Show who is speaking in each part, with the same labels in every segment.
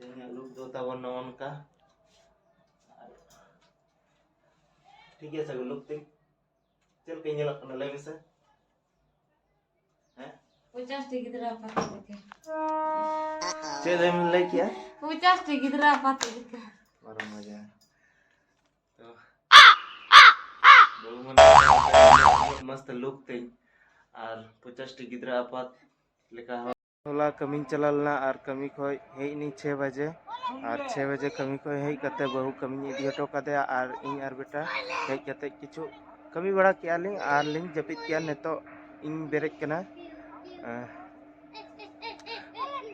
Speaker 1: look दो ताबन नॉनका ठीक है सगुन लुक तिंग चल के nyelok na lay bisa हैं
Speaker 2: 50 टी गिदरा पाते देखे
Speaker 1: चल हम लay किया
Speaker 2: 50 टी गिदरा पाते देखे
Speaker 1: बारो मजा तो बहु मन मस्त लुक तिंग और 50 टी गिदरा आपात लेका होला कमी चलालना और कमी खोय हेई नी 6 बजे और 6 बजे कमी खोय हेई कते बहु कमी इदी हटो कदे और इन और बेटा हेई कते किछु कमी बड़ा किया लिंग और लिंग जपित किया नेतो इन बेरेज कना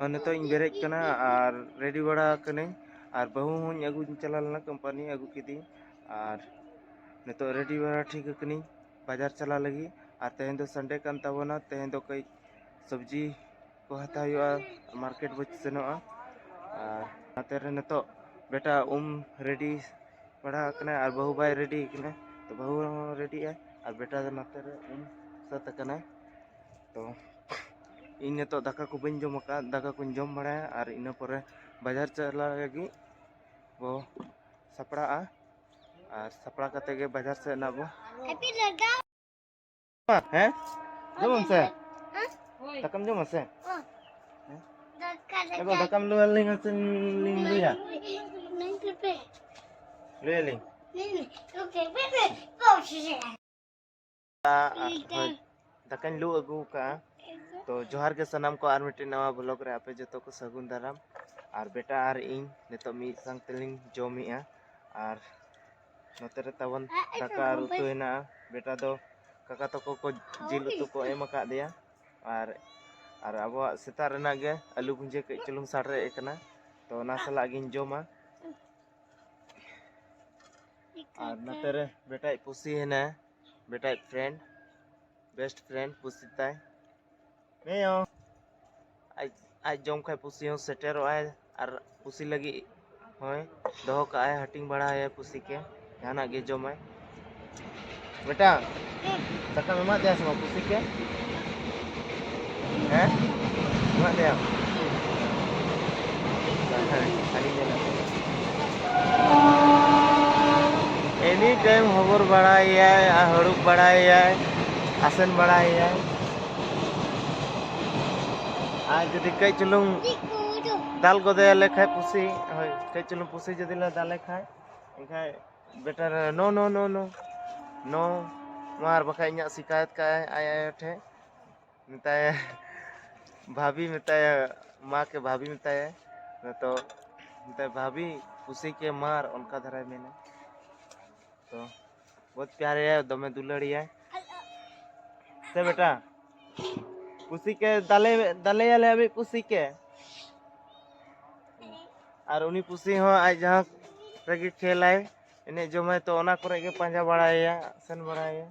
Speaker 1: और नेतो इन बेरेज कना और रेडी बड़ा कने और बहु हुन अगु चलालना कंपनी अगु किदी और नेतो रेडी बड़ा ठीक कनी बाजार चला लगी और तेहें दो संडे कान ताबोना तेहें दो कई सब्जी को हता हुआ मार्केट बच सेनोआ और नाते रे नेतो बेटा रेडी पड़ा कने और बहु बाय रेडी कने तो बहु रेडी है और बेटा नाते रे सत कने तो इन नेतो दाका को बन जम का दाका को जम बड़ा और इन परे बाजार चला लगी वो सपड़ा और सपड़ा कते के बाजार से ना वो हैं जम से takam jom ase ego takam lu ling asen ling lu ya lu ling takan lu agu का तो जोहार के सनम को आर मिट्टी नवा ब्लॉग रे आपे जतो को सगुन दाराम और बेटा और इन नेतो मी संग तेलिंग जोमिया और नोते रे तावन दाका उतु हेना बेटा दो काका तको को जिल उतु को एम का दिया और अब सेता रेना गे आलू भुंजे के चलुंग सारे एकना तो ना सला गिन जोमा और नते रे बेटा पुसी है ना बेटा फ्रेंड बेस्ट फ्रेंड पुसी ताय नेयो आज जोम खाय पुसी हो सेटर आय और पुसी लगी होय दोह का आय हटिंग बड़ा है पुसी के जाना गे जोम आय बेटा तका में मत दिया समा पुसी के हैं mak dia एनी टाइम हबर बड़ाया हड़ुक बड़ाया आसन बड़ाया आज जदि कई चलुंग दाल को दे लेखाय पुसी होय कई चलुंग पुसी जदि ले दाल खाय एखाय बेटर नो नो नो नो नो मार बखाय इया शिकायत का आय ठे मिताय भाभी मिताया माँ के भाभी मिताया तो मिताया भाभी पुसी के मार उनका धरा मैंने तो बहुत प्यारे है दमे दुलड़ी है से बेटा पुसी के दाले दाले वाले अभी पुसी के और उन्हीं पुसी हो आज जहाँ रगी खेल है इन्हें जो मैं तो ओना करे के पंजा बड़ा है सन बड़ा है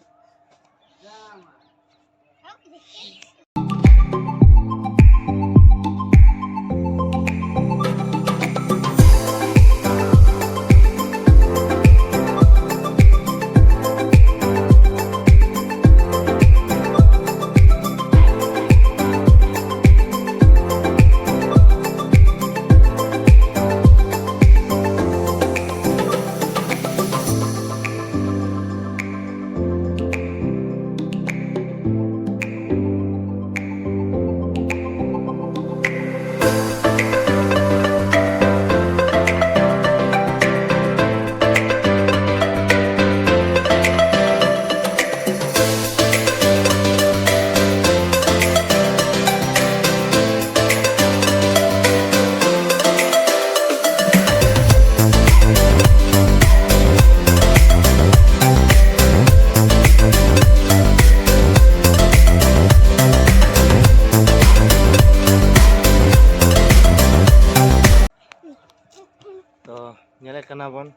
Speaker 1: कना बन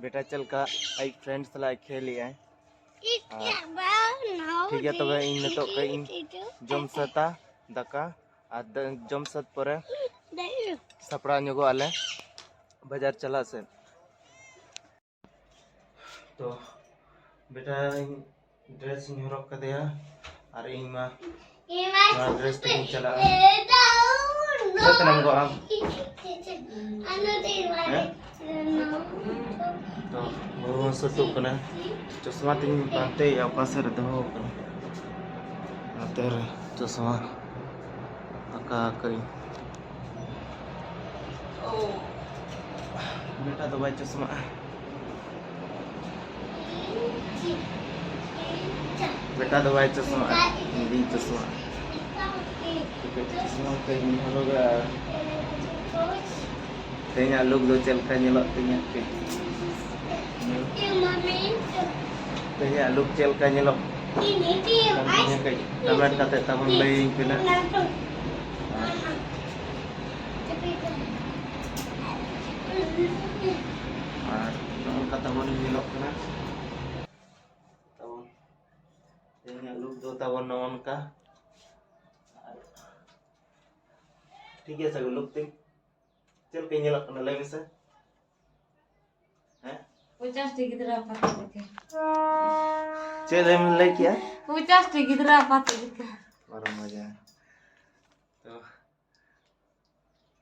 Speaker 1: बेटा चल का आई फ्रेंड सला खेली है ठीक है तो इन तो इन जम सता दाका आ जम सत परे सपड़ा नगो आले बाजार चला से तो बेटा ड्रेस हरक कदेया और इन मा ड्रेस ते चला तनम गो आम तो बहु सटुक कना चश्मा तीन पाते या पासे रे दहो कना नते रे चश्मा आका करी बेटा तो भाई चश्मा बेटा तो भाई चश्मा हिंदी चश्मा चश्मा कहीं होगा तेnya look do chel ka nyelok tenya tenya look chel ka nyelok tenya kai tamat kate tabon lai pina namun kata bon nyelok kana tabon tenya look do tabon naon ka ठीक है सगो look ting चल कहीं nyelok kana lai bisa
Speaker 2: 50 टी गिदरा पाते देखे
Speaker 1: चल हम lai क्या
Speaker 2: 50 टी गिदरा पाते देखे
Speaker 1: मारो मजा तो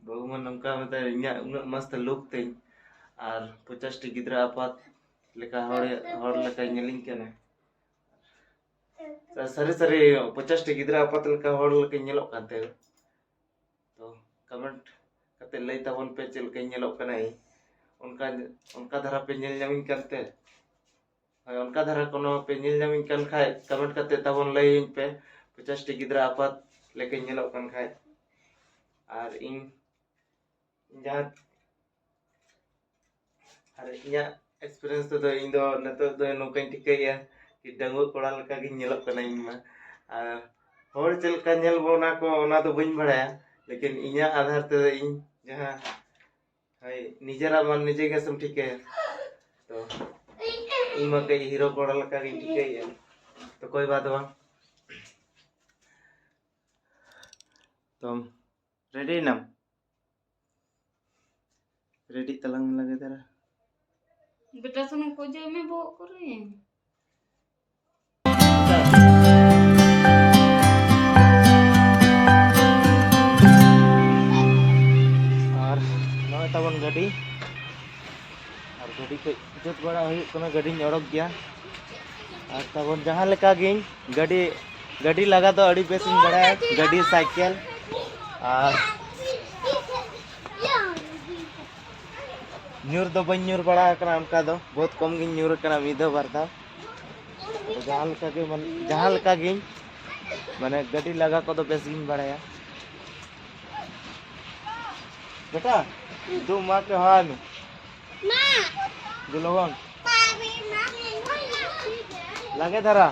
Speaker 1: बहु मन नमका मत इnya उना मस्त look ting ar 50 टी गिदरा apat leka hor leka nyeling kana sari sari 50 टी गिदरा apat leka hor leka nyelok kante तो कमेंट कते लई ताबन पे चल के nyelok kana उनका धारा पे nyel nyamin kante हाय उनका धारा कोनो पे nyel nyamin kan khai comment कते ताबन लई पे 50 टी गिदरा apat leka nyelok kan khai ar ing जहाँ अरे इया एक्सपीरियंस तो इन दो नतो दो नोकन टिकैया कि डंगो कोड़ा लका गिन nyelok kana इन मा हर चल का nyel बोना को ओना तो बइन बड़ाया लेकिन इया आधार ते इन जहाँ हाय निजरा मन निजे के सम ठीक है तो इमा के हीरो कोड़ा लका गिन टिकैया तो कोई बात बा तो रेडी ना रेडी तलंग लगे तेरा
Speaker 2: बेटा सुनो को जे में बो करे
Speaker 1: और नय तबन गाड़ी और गाड़ी को जुत बड़ा हुई कोनो गाड़ी ओडक गया और तबन जहां लेका गिन गाड़ी लगा तो अड़ी बेसिन बड़ा गाड़ी साइकिल और न्यूर दो बन न्यूर बड़ा कना हमका दो बहुत कम गिन न्यूर कना मिदो बारदा जहां लेका गिन माने गाड़ी लगा को तो बेस गिन बड़ाया बेटा तू मां के हाल मां दुलोगन लगे धरा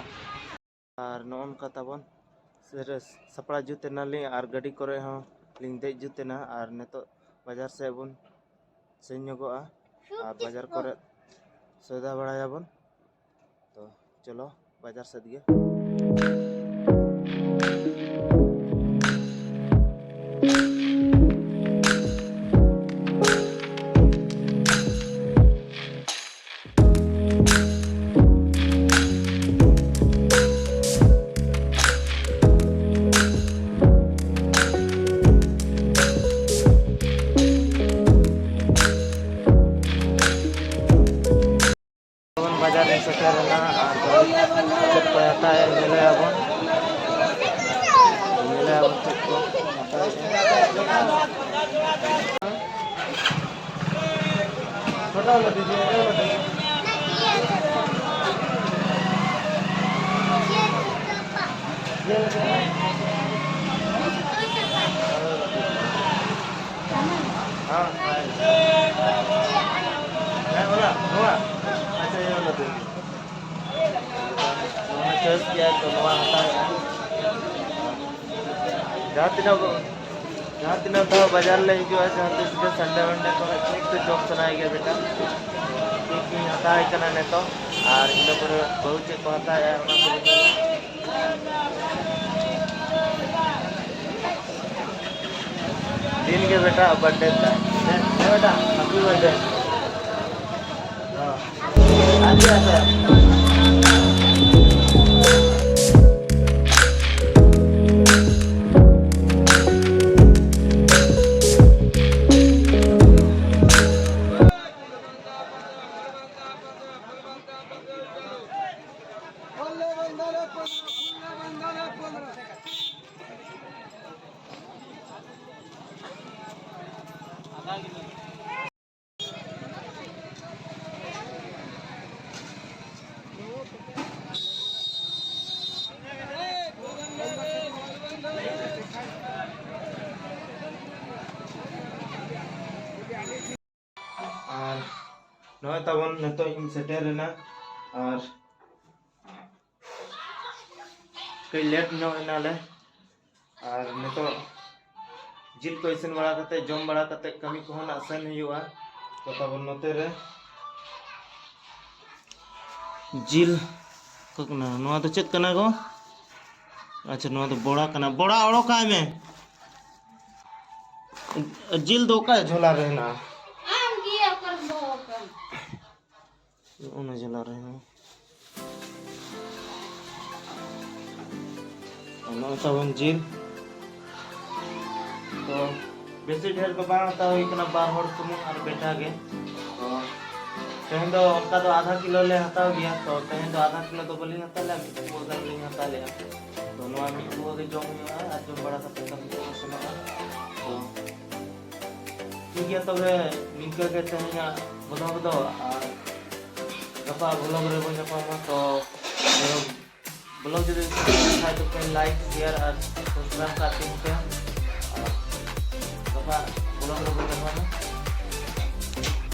Speaker 1: और नोन का तबन सपड़ा जुते नाली और गाड़ी करे हां लिंग दे जुते ना और नेतो बाजार से बन सेन्योगोआ और बाजार करे सौदा बड़ाया बन तो चलो बाजार से दिए बाजार में सटर ना और चेक को आता है मिले अब चेक को छोटा वाला दीजिए हाँ बोला हुआ अच्छा ये वाला दीजिए चॉइस किया तो नवा आता है जहाँ तीन तो बाजार ले जो है जहाँ तीन संडे वनडे को केक तो जॉब सुनाई गया बेटा केक भी आता है करना नहीं तो और इन लोग बहुत चेक को आता है दिन के बेटा बर्थडे था बेटा हैप्पी बर्थडे अच्छा नॉय तबन नतो इन सेटेरना और कई लेट नाले और नतो जिल को इसन बड़ा करते जम बड़ा करते कमी को ना आसान हुआ तो तबन नते रे जिल ककना नोआ तो चेक कना गो अच्छा नोआ तो बड़ा ओड़ोका में जिल दो का झोला रहना
Speaker 2: आम किया कर दो कर
Speaker 1: उन्हें झोला रहना नोआ तबन जिल तो बेसी ढेर को बांग हता हुई कना बार हर सुमुंग और बेटा गे तो तेहन दो उनका तो आधा किलो ले हता गया तो तेहन तो आधा किलो तो बोली हता ले वो गन ले हता ले तो नोआ मी वो के जम हुआ आज जम बड़ा का पैसा तो सुना तो ठीक है तबे निका के तेहन बदो गपा ब्लॉग रे बन पामा तो ब्लॉग जदि अच्छा तो पे लाइक शेयर और सब्सक्राइब करते हैं गपा ब्लॉग रे बन पामा